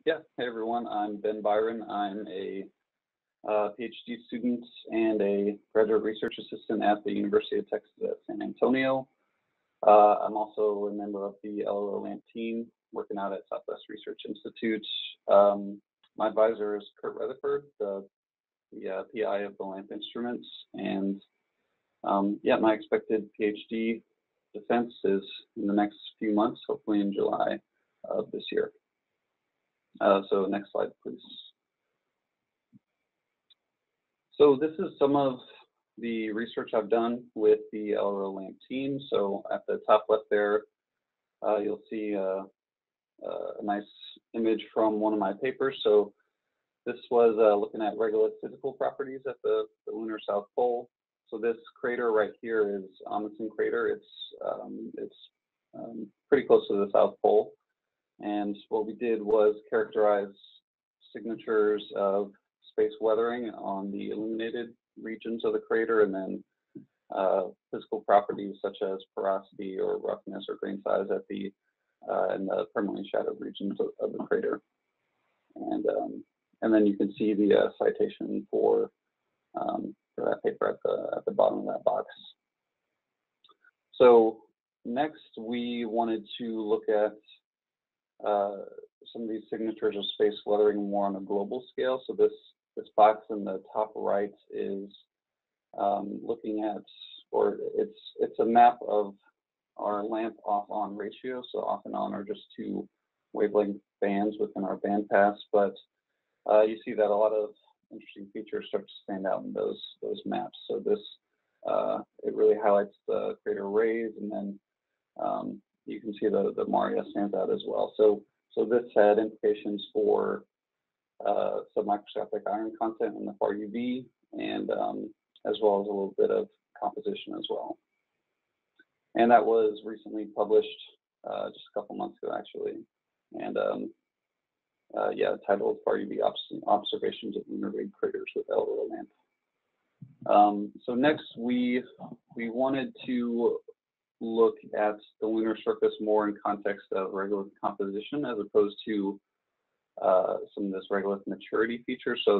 Yeah, hey everyone, I'm Byron. I'm a PhD student and a graduate research assistant at the University of Texas at San Antonio. I'm also a member of the LRO LAMP team working out at Southwest Research Institute. My advisor is Kurt Rutherford, the PI of the LAMP instruments, and yeah, my expected PhD defense is in the next few months, hopefully in July of this year. So next slide, please. So this is some of the research I've done with the LRO LAMP team. So at the top left there, you'll see a nice image from one of my papers. So this was looking at regolith physical properties at the lunar South Pole. So this crater right here is Amundsen crater. It's pretty close to the South Pole. And what we did was characterize signatures of space weathering on the illuminated regions of the crater, and then physical properties such as porosity or roughness or grain size at the in the permanently shadowed regions of the crater. And then you can see the citation for that paper at the bottom of that box. So next, we wanted to look at some of these signatures of space weathering more on a global scale. So this box in the top right is looking at, or it's a map of our LAMP off-on ratio. So off and on are just two wavelength bands within our bandpass, but you see that a lot of interesting features start to stand out in those maps. So this it really highlights the crater rays, and then you can see the Maria stands out as well. So this had implications for submicroscopic iron content in the far UV, and as well as a little bit of composition as well. And that was recently published just a couple months ago, actually. And yeah, titled Far UV Observations of Lunar Rig Craters with LRO LAMP. So next, we wanted to look at the lunar surface more in context of regolith composition as opposed to some of this regolith maturity feature. So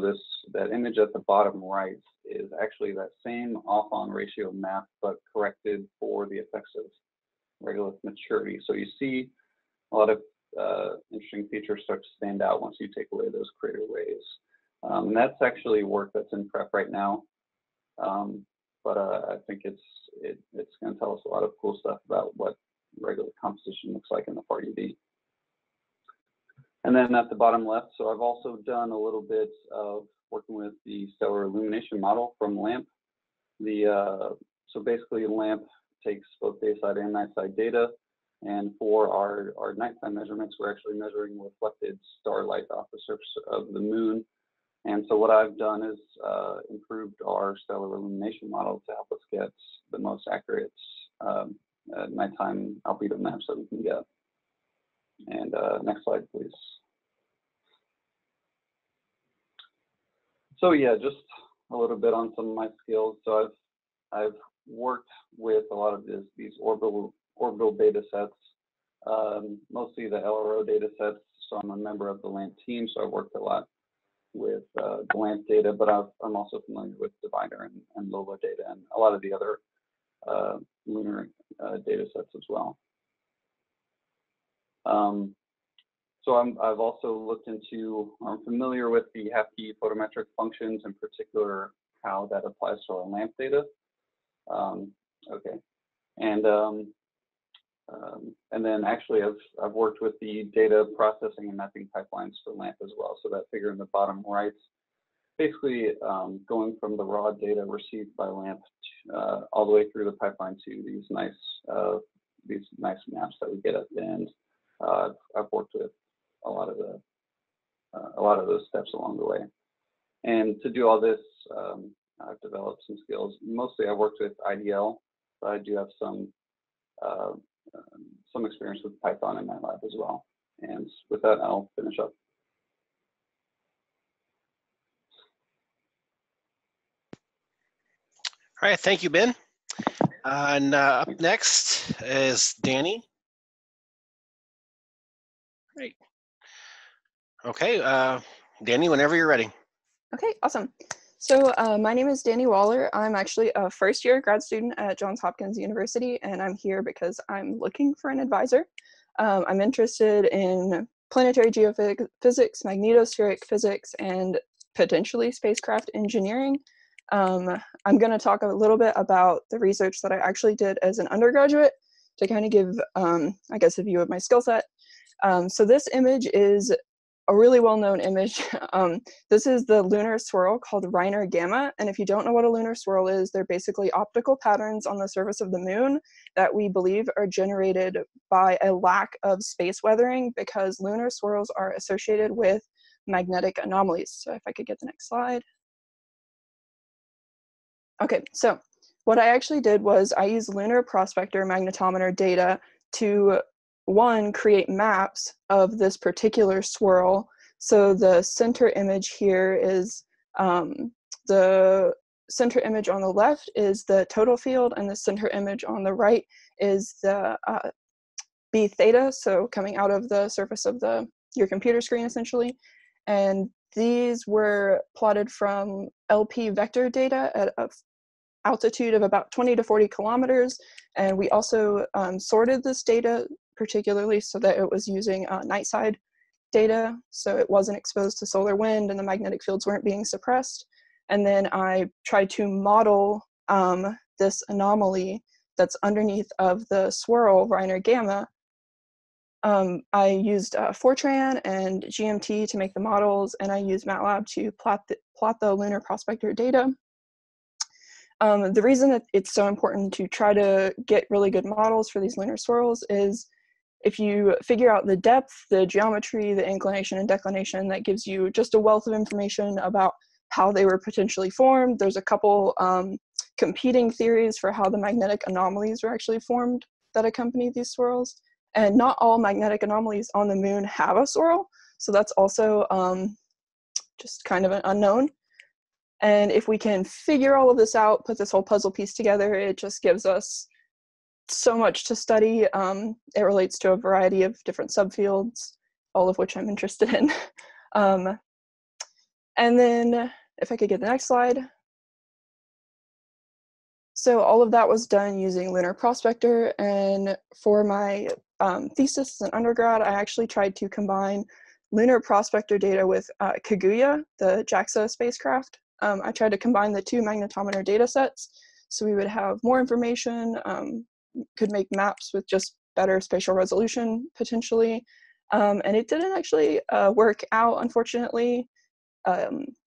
that image at the bottom right is actually that same off-on ratio map, but corrected for the effects of regolith maturity. So you see a lot of interesting features start to stand out once you take away those crater rays. And that's actually work that's in prep right now. But I think it's going to tell us a lot of cool stuff about what regolith composition looks like in the far UV. And then at the bottom left, so I've also done a little bit of working with the stellar illumination model from LAMP. So basically, LAMP takes both dayside and nightside data, and for our nighttime measurements, we're actually measuring reflected starlight off the surface of the moon. And so what I've done is improved our stellar illumination model to help us get the most accurate nighttime albedo maps that we can get. And next slide, please. So yeah, just a little bit on some of my skills. So I've worked with a lot of these orbital data sets, mostly the LRO data sets. So I'm a member of the LAMP team, so I've worked a lot with the LAMP data, but I'm also familiar with Divider and LOLA data and a lot of the other lunar data sets as well. So I've also looked into, I'm familiar with the half-key photometric functions, in particular how that applies to our LAMP data. Okay, and then actually I've worked with the data processing and mapping pipelines for LAMP as well. So that figure in the bottom right, basically going from the raw data received by LAMP all the way through the pipeline to these nice maps that we get at the end. I've worked with a lot of those steps along the way. And to do all this, I've developed some skills. Mostly I worked with IDL, but I do have some experience with Python in MATLAB as well. And with that, I'll finish up. All right, thank you, Ben. And up next is Dany. Great. Okay, Dany, whenever you're ready. Okay, awesome. So my name is Dany Waller. I'm actually a first-year grad student at Johns Hopkins University, and I'm here because I'm looking for an advisor. I'm interested in planetary geophysics, magnetospheric physics, and potentially spacecraft engineering. I'm going to talk a little bit about the research that I actually did as an undergraduate to kind of give, I guess, a view of my skill set. So this image is a really well-known image. This is the lunar swirl called Reiner Gamma. And if you don't know what a lunar swirl is, they're basically optical patterns on the surface of the moon that we believe are generated by a lack of space weathering, because lunar swirls are associated with magnetic anomalies. So if I could get the next slide. Okay, so what I actually did was I used lunar prospector magnetometer data to, one, create maps of this particular swirl. So the center image here is, the center image on the left is the total field, and the center image on the right is the B theta, so coming out of the surface of your computer screen essentially. And these were plotted from LP vector data at a altitude of about 20 to 40 kilometers. And we also sorted this data particularly so that it was using night side data, so it wasn't exposed to solar wind and the magnetic fields weren't being suppressed. And then I tried to model this anomaly that's underneath of the swirl, Reiner Gamma. I used Fortran and GMT to make the models, and I used MATLAB to plot the lunar prospector data. The reason that it's so important to try to get really good models for these lunar swirls is if you figure out the depth, the geometry, the inclination and declination, that gives you just a wealth of information about how they were potentially formed. There's a couple competing theories for how the magnetic anomalies were actually formed that accompany these swirls. And not all magnetic anomalies on the moon have a swirl, so that's also just kind of an unknown. And if we can figure all of this out, put this whole puzzle piece together, it just gives us so much to study. It relates to a variety of different subfields, all of which I'm interested in. And then if I could get the next slide. So all of that was done using Lunar Prospector, and for my thesis as an undergrad, I actually tried to combine Lunar Prospector data with Kaguya, the JAXA spacecraft. I tried to combine the two magnetometer data sets so we would have more information, could make maps with just better spatial resolution potentially. And it didn't actually work out, unfortunately,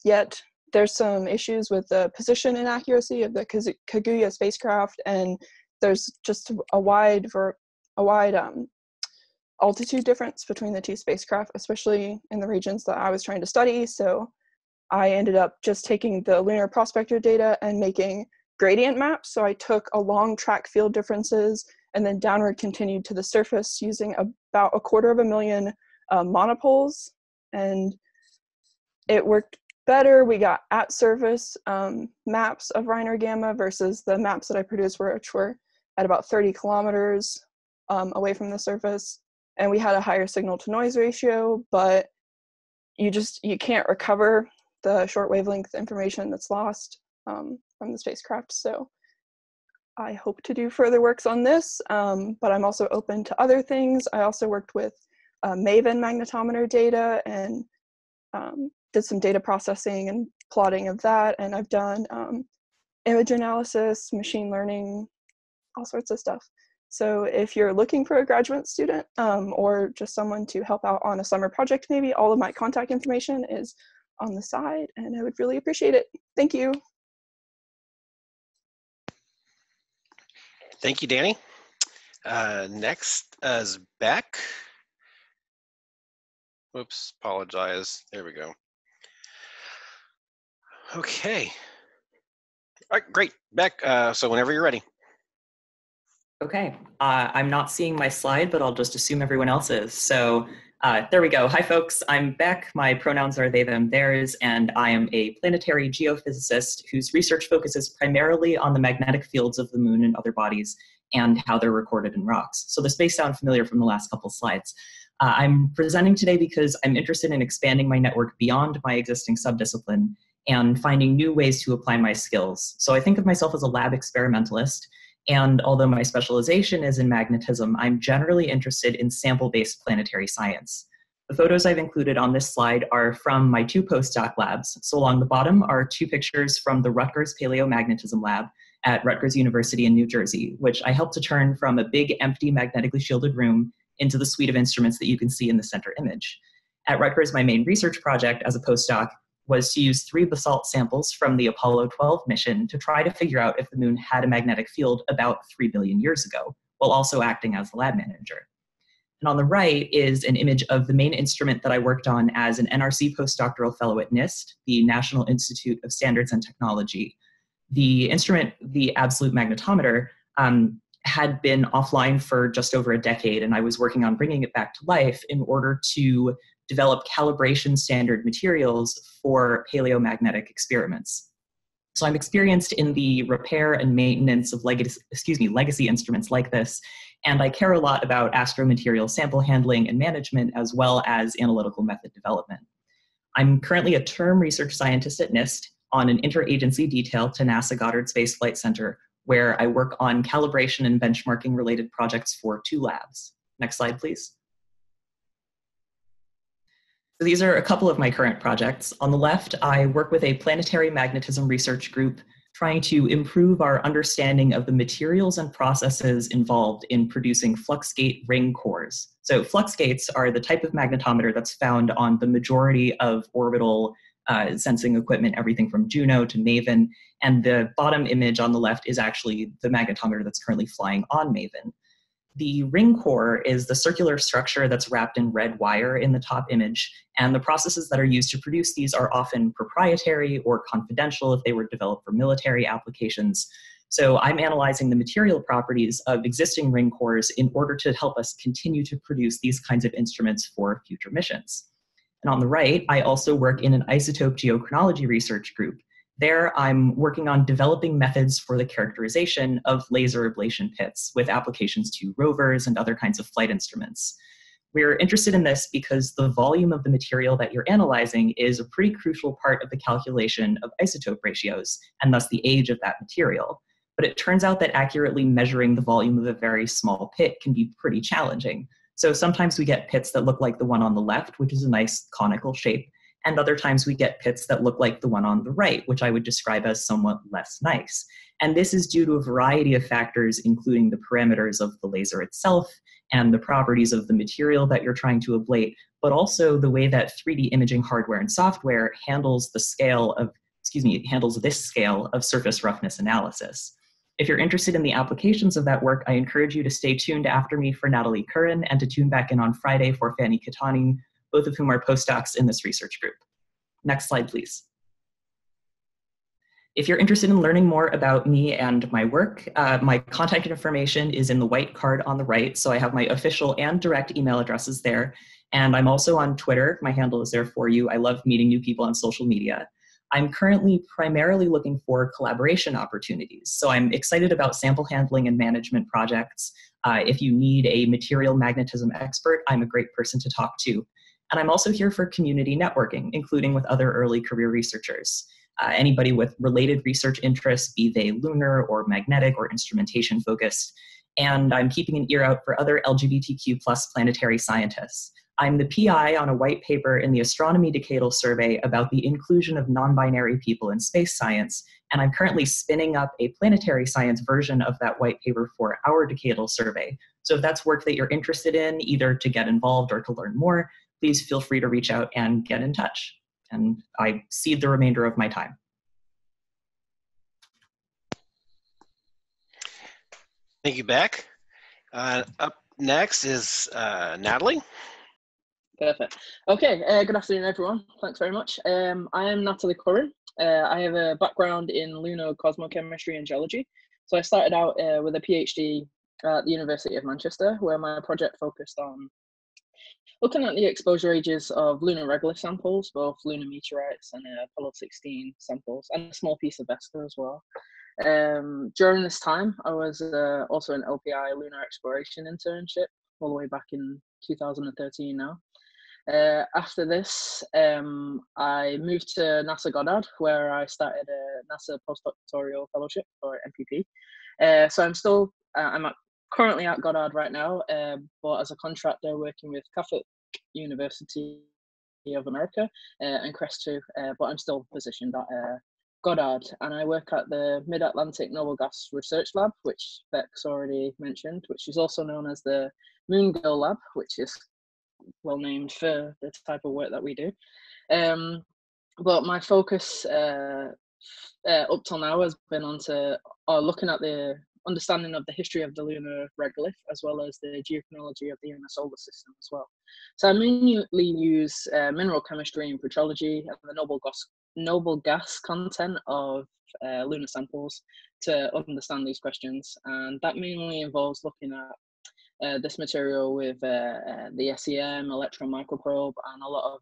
yet. There's some issues with the position inaccuracy of the Kaguya spacecraft, and there's just a wide altitude difference between the two spacecraft, especially in the regions that I was trying to study. So I ended up just taking the lunar prospector data and making gradient maps. So I took along track field differences and then downward continued to the surface using about 250,000 monopoles, and it worked better. We got at surface maps of Reiner Gamma versus the maps that I produced, which were at about 30 kilometers away from the surface. And we had a higher signal to noise ratio, but you can't recover the short wavelength information that's lost from the spacecraft. So I hope to do further works on this, but I'm also open to other things. I also worked with MAVEN magnetometer data and did some data processing and plotting of that, and I've done image analysis, machine learning, all sorts of stuff. So if you're looking for a graduate student or just someone to help out on a summer project, maybe, all of my contact information is on the side, and I would really appreciate it. Thank you. Thank you, Dany. Next is Beck. Whoops, apologize. There we go. Okay. All right, great. Beck, so whenever you're ready. Okay, I'm not seeing my slide, but I'll just assume everyone else is. So there we go. Hi, folks. I'm Beck. My pronouns are they, them, theirs, and I am a planetary geophysicist whose research focuses primarily on the magnetic fields of the moon and other bodies and how they're recorded in rocks. So this may sound familiar from the last couple slides. I'm presenting today because I'm interested in expanding my network beyond my existing subdiscipline and finding new ways to apply my skills. So I think of myself as a lab experimentalist, and although my specialization is in magnetism, I'm generally interested in sample-based planetary science. The photos I've included on this slide are from my 2 postdoc labs. So along the bottom are 2 pictures from the Rutgers Paleomagnetism Lab at Rutgers University in New Jersey, which I helped to turn from a big, empty, magnetically shielded room into the suite of instruments that you can see in the center image. At Rutgers, my main research project as a postdoc was to use 3 basalt samples from the Apollo 12 mission to try to figure out if the moon had a magnetic field about 3 billion years ago, while also acting as the lab manager. And on the right is an image of the main instrument that I worked on as an NRC postdoctoral fellow at NIST, the National Institute of Standards and Technology. The instrument, the absolute magnetometer, had been offline for just over a decade, and I was working on bringing it back to life in order to develop calibration standard materials for paleomagnetic experiments. So I'm experienced in the repair and maintenance of legacy instruments like this, and I care a lot about astromaterial sample handling and management, as well as analytical method development. I'm currently a term research scientist at NIST on an interagency detail to NASA Goddard Space Flight Center, where I work on calibration and benchmarking related projects for 2 labs. Next slide, please. So these are a couple of my current projects. On the left, I work with a planetary magnetism research group trying to improve our understanding of the materials and processes involved in producing flux gate ring cores. So flux gates are the type of magnetometer that's found on the majority of orbital sensing equipment, everything from Juno to MAVEN, and the bottom image on the left is actually the magnetometer that's currently flying on MAVEN. The ring core is the circular structure that's wrapped in red wire in the top image, and the processes that are used to produce these are often proprietary or confidential if they were developed for military applications. So I'm analyzing the material properties of existing ring cores in order to help us continue to produce these kinds of instruments for future missions. And on the right, I also work in an isotope geochronology research group. There, I'm working on developing methods for the characterization of laser ablation pits with applications to rovers and other kinds of flight instruments. We're interested in this because the volume of the material that you're analyzing is a pretty crucial part of the calculation of isotope ratios, and thus the age of that material. But it turns out that accurately measuring the volume of a very small pit can be pretty challenging. So sometimes we get pits that look like the one on the left, which is a nice conical shape, and other times we get pits that look like the one on the right, which I would describe as somewhat less nice. And this is due to a variety of factors, including the parameters of the laser itself and the properties of the material that you're trying to ablate, but also the way that 3D imaging hardware and software handles this scale of surface roughness analysis. If you're interested in the applications of that work, I encourage you to stay tuned after me for Natalie Curran and to tune back in on Friday for Fanny Katani, both of whom are postdocs in this research group. Next slide, please. If you're interested in learning more about me and my work, my contact information is in the white card on the right, so I have my official and direct email addresses there. And I'm also on Twitter. My handle is there for you. I love meeting new people on social media. I'm currently primarily looking for collaboration opportunities. So I'm excited about sample handling and management projects. If you need a material magnetism expert, I'm a great person to talk to. And I'm also here for community networking, including with other early career researchers. Anybody with related research interests, be they lunar or magnetic or instrumentation focused. And I'm keeping an ear out for other LGBTQ+ planetary scientists. I'm the PI on a white paper in the Astronomy Decadal Survey about the inclusion of non-binary people in space science, and I'm currently spinning up a planetary science version of that white paper for our Decadal Survey. So if that's work that you're interested in, either to get involved or to learn more, please feel free to reach out and get in touch. And I cede the remainder of my time. Thank you, Beck. Up next is Natalie. Perfect. Okay, good afternoon, everyone. Thanks very much. I am Natalie Curran. I have a background in lunar cosmochemistry and geology. So I started out with a PhD at the University of Manchester, where my project focused on looking at the exposure ages of lunar regolith samples, both lunar meteorites and Apollo 16 samples, and a small piece of Vesta as well. During this time, I was also an LPI lunar exploration internship all the way back in 2013 now. After this, I moved to NASA Goddard, where I started a NASA postdoctoral fellowship, or MPP. So I'm currently at Goddard right now, but as a contractor working with Catholic University of America and Crest 2, but I'm still positioned at Goddard, and I work at the Mid-Atlantic Noble Gas Research Lab, which Beck's already mentioned, which is also known as the Moon Girl Lab, which is well named for the type of work that we do. But my focus up till now has been looking at the understanding of the history of the lunar regolith, as well as the geochronology of the inner solar system as well. So I mainly use mineral chemistry and petrology and the noble gas content of lunar samples to understand these questions, and that mainly involves looking at this material with the SEM, electron microprobe, and a lot of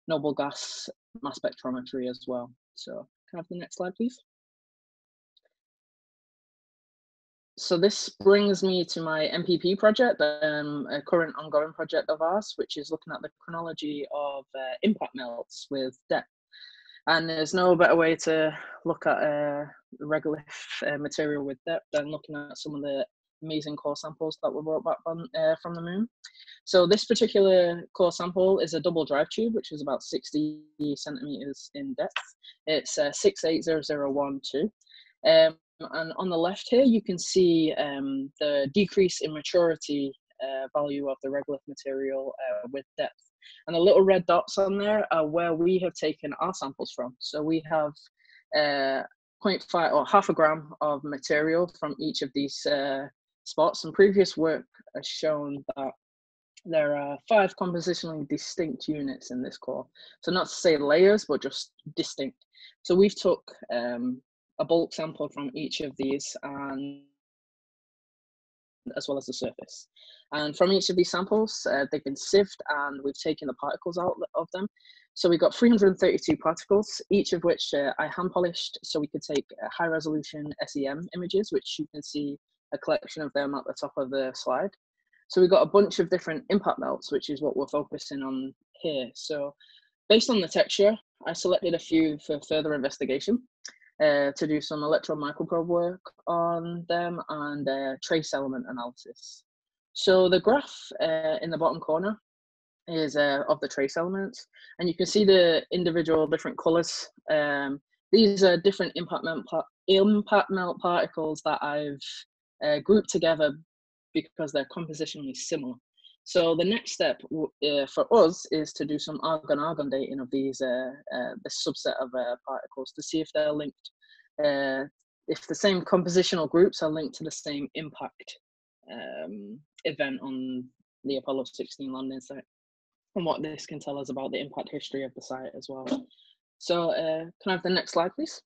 noble gas mass spectrometry as well. So can I have the next slide, please? So this brings me to my MPP project, a current ongoing project of ours, which is looking at the chronology of impact melts with depth. And there's no better way to look at regolith material with depth than looking at some of the amazing core samples that were brought back from the moon. So this particular core sample is a double drive tube, which is about 60 centimeters in depth. It's 680012. And on the left here, you can see the decrease in maturity value of the regolith material with depth. And the little red dots on there are where we have taken our samples from. So we have 0.5 or half a gram of material from each of these spots. And previous work has shown that there are 5 compositionally distinct units in this core. So not to say layers, but just distinct. So we've took a bulk sample from each of these, and as well as the surface. And from each of these samples, they've been sieved, and we've taken the particles out of them. So we got 332 particles, each of which I hand polished, so we could take high resolution SEM images, which you can see a collection of them at the top of the slide. So we got a bunch of different impact melts, which is what we're focusing on here. So based on the texture, I selected a few for further investigation. To do some electron microprobe work on them and trace element analysis. So the graph in the bottom corner is of the trace elements, and you can see the individual different colors. These are different impact melt particles that I've grouped together because they're compositionally similar. So the next step for us is to do some argon-argon dating of these this subset of particles to see if they're linked, if the same compositional groups are linked to the same impact event on the Apollo 16 landing site, and what this can tell us about the impact history of the site as well. So can I have the next slide, please?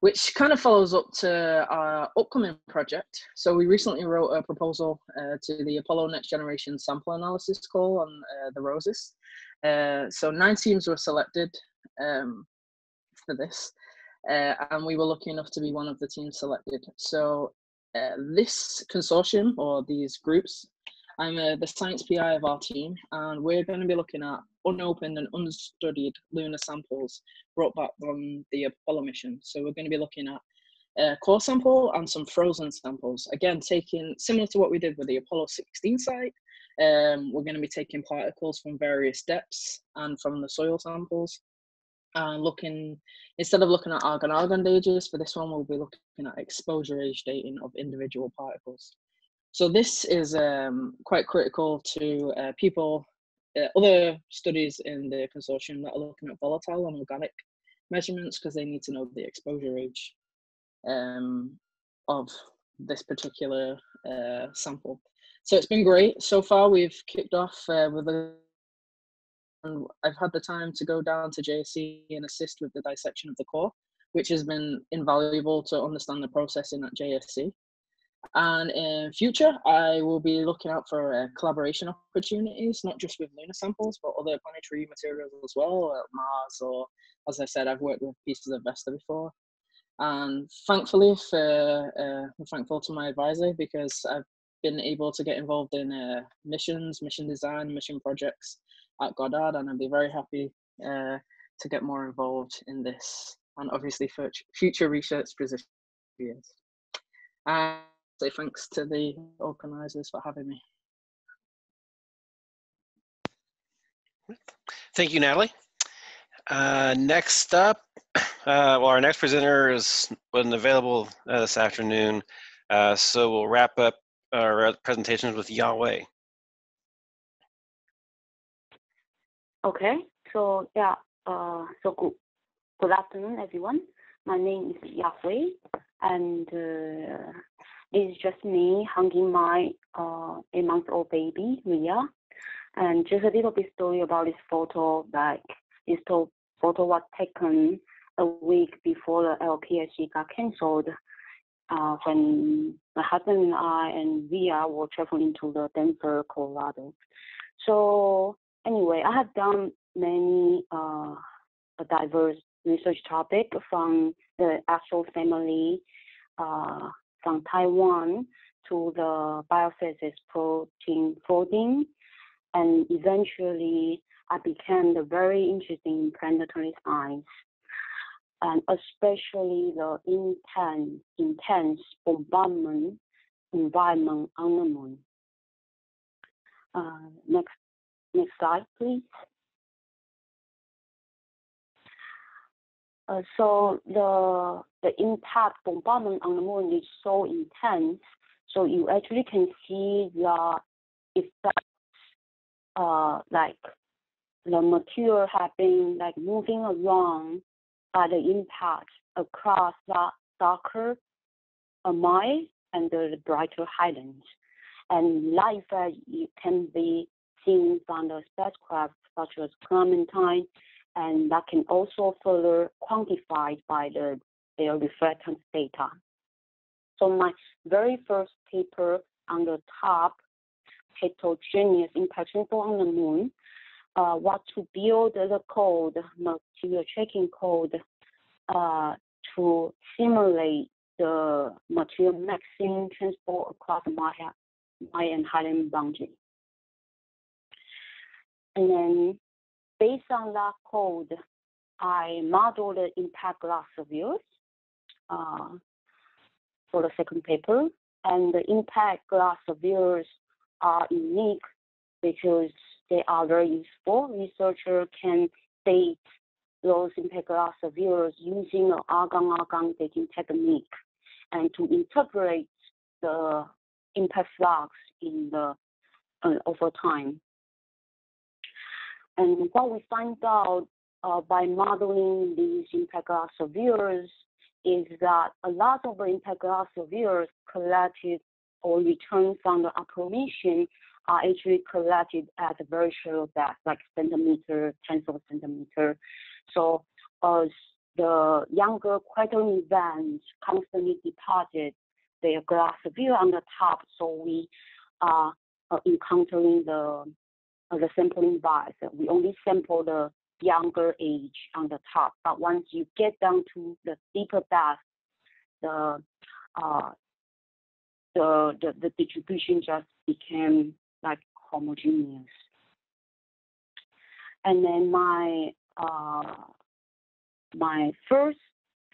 Which kind of follows up to our upcoming project. So we recently wrote a proposal to the Apollo Next Generation Sample Analysis Call on the ROSES. So 9 teams were selected for this, and we were lucky enough to be one of the teams selected. So this consortium, or these groups, I'm the science PI of our team, and we're going to be looking at unopened and unstudied lunar samples brought back from the Apollo mission. So we're going to be looking at a core sample and some frozen samples. Again, taking similar to what we did with the Apollo 16 site, we're going to be taking particles from various depths and from the soil samples. And instead of looking at argon-argon dages, for this one, we'll be looking at exposure age dating of individual particles. So this is quite critical to other studies in the consortium that are looking at volatile and organic measurements, because they need to know the exposure age of this particular sample. So it's been great. So far, we've kicked off and I've had the time to go down to JSC and assist with the dissection of the core, which has been invaluable to understand the processing at JSC. And in future, I will be looking out for collaboration opportunities, not just with lunar samples, but other planetary materials as well, Mars, or as I said, I've worked with pieces of Vesta before. And thankfully, I'm thankful to my advisor, because I've been able to get involved in missions, mission design, mission projects at Goddard, and I'd be very happy to get more involved in this, and obviously for future research positions. And say thanks to the organisers for having me. Thank you, Natalie. Next up, well, our next presenter wasn't available this afternoon, so we'll wrap up our presentations with Huei. Okay, so yeah, so good afternoon, everyone. My name is Huei, and it's just me hugging my 8-month-old baby, Ria. And just a little bit story about this photo. Like, this photo was taken a week before the LPSC got canceled, when my husband and I and Ria were traveling to the Denver, Colorado. So anyway, I have done many diverse research topics from the actual family, from Taiwan to the biophysics protein folding, and eventually I became very interested in planetary science, and especially the intense bombardment environment on the moon. Next slide, please. So the impact bombardment on the moon is so intense, so you actually can see the effects, like the material have been like moving around by the impact across the darker Huei and the brighter highlands. And that effect can be seen from the spacecraft such as Clementine, and that can also further quantified by their reflectance data. So my very first paper on the top, heterogeneous impact info on the moon, was to build the code, material tracking code, to simulate the material maximum transport across the Huei and highland boundary. And then, based on that code, I modeled the impact glass surveys for the second paper. And the impact glass surveys are unique because they are very useful. Researchers can date those impact glass surveys using an argon dating technique, and to interpret the impact flux in the over time. And what we find out by modeling these impact glass surveys is that a lot of the impact glass surveys collected or returned from the operation are actually collected at a very shallow depth, like centimeter, tenths of a centimeter. So as the younger quaternion events constantly deposit their glass survey on the top, so we are encountering the sampling bias. We only sample the younger age on the top, but once you get down to the deeper depth, the distribution just became like homogeneous. And then my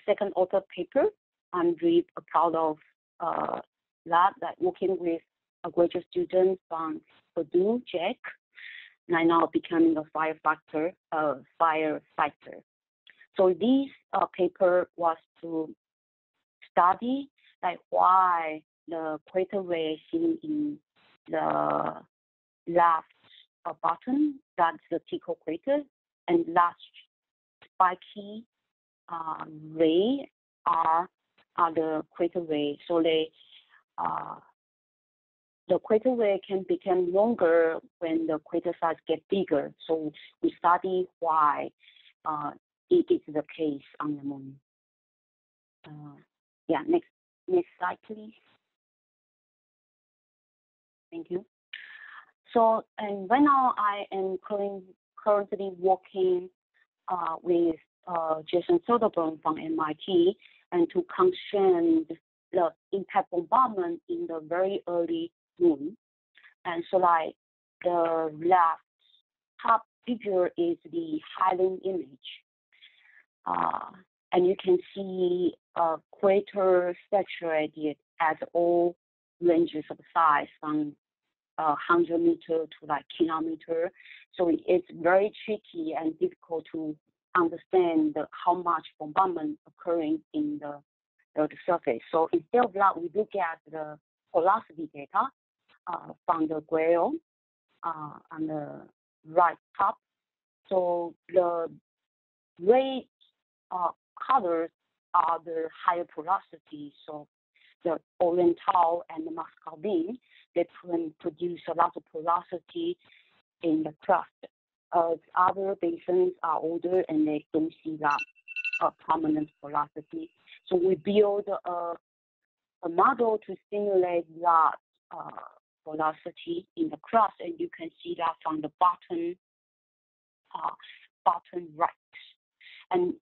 second author paper, I'm really proud of that working with a graduate student from Purdue, Jack, and I now becoming a firefighter. So this paper was to study like why the crater ray seen in the left bottom, that's the Tycho crater, and last spiky ray are the crater ray. So the crater ray can become longer when the crater size get bigger. So we study why it is the case on the moon. Yeah, next slide, please. Thank you. So, and right now I am currently working with Jason Soderbergh from MIT, and to constrain the impact bombardment in the very early moon. And so like the left top figure is the Cailin image. And you can see crater saturated at all ranges of size from 100 meter to like kilometer. So it's very tricky and difficult to understand how much bombardment occurring in the surface. So instead of that, we look at the porosity data from the grail on the right top. So the red colors are the higher porosity. So the Oriental and the Muscovine, they can produce a lot of porosity in the crust. Other basins are older and they don't see that prominent porosity. So we build a model to simulate that porosity in the crust, and you can see that from the bottom right. And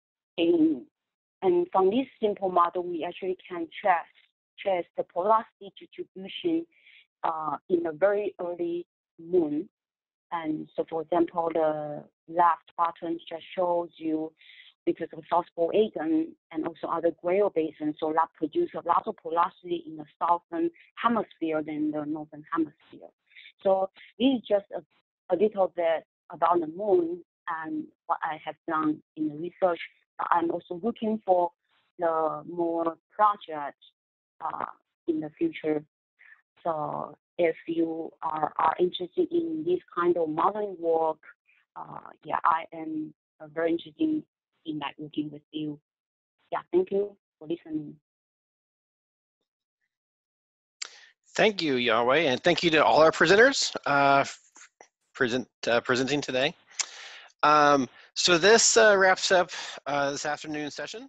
from this simple model, we actually can trace the porosity distribution in a very early moon. And so, for example, the left button just shows you because of South Pole Aegon and also other grail basins, so that produce a lot of porosity in the southern hemisphere than the northern hemisphere. So this is just a little bit about the moon and what I have done in the research. I'm also looking for the more projects in the future. So if you are interested in this kind of modeling work, yeah, I am very interested in that working with you. Yeah, thank you for listening. Thank you, Yahweh, and thank you to all our presenters presenting today. So this wraps up this afternoon session.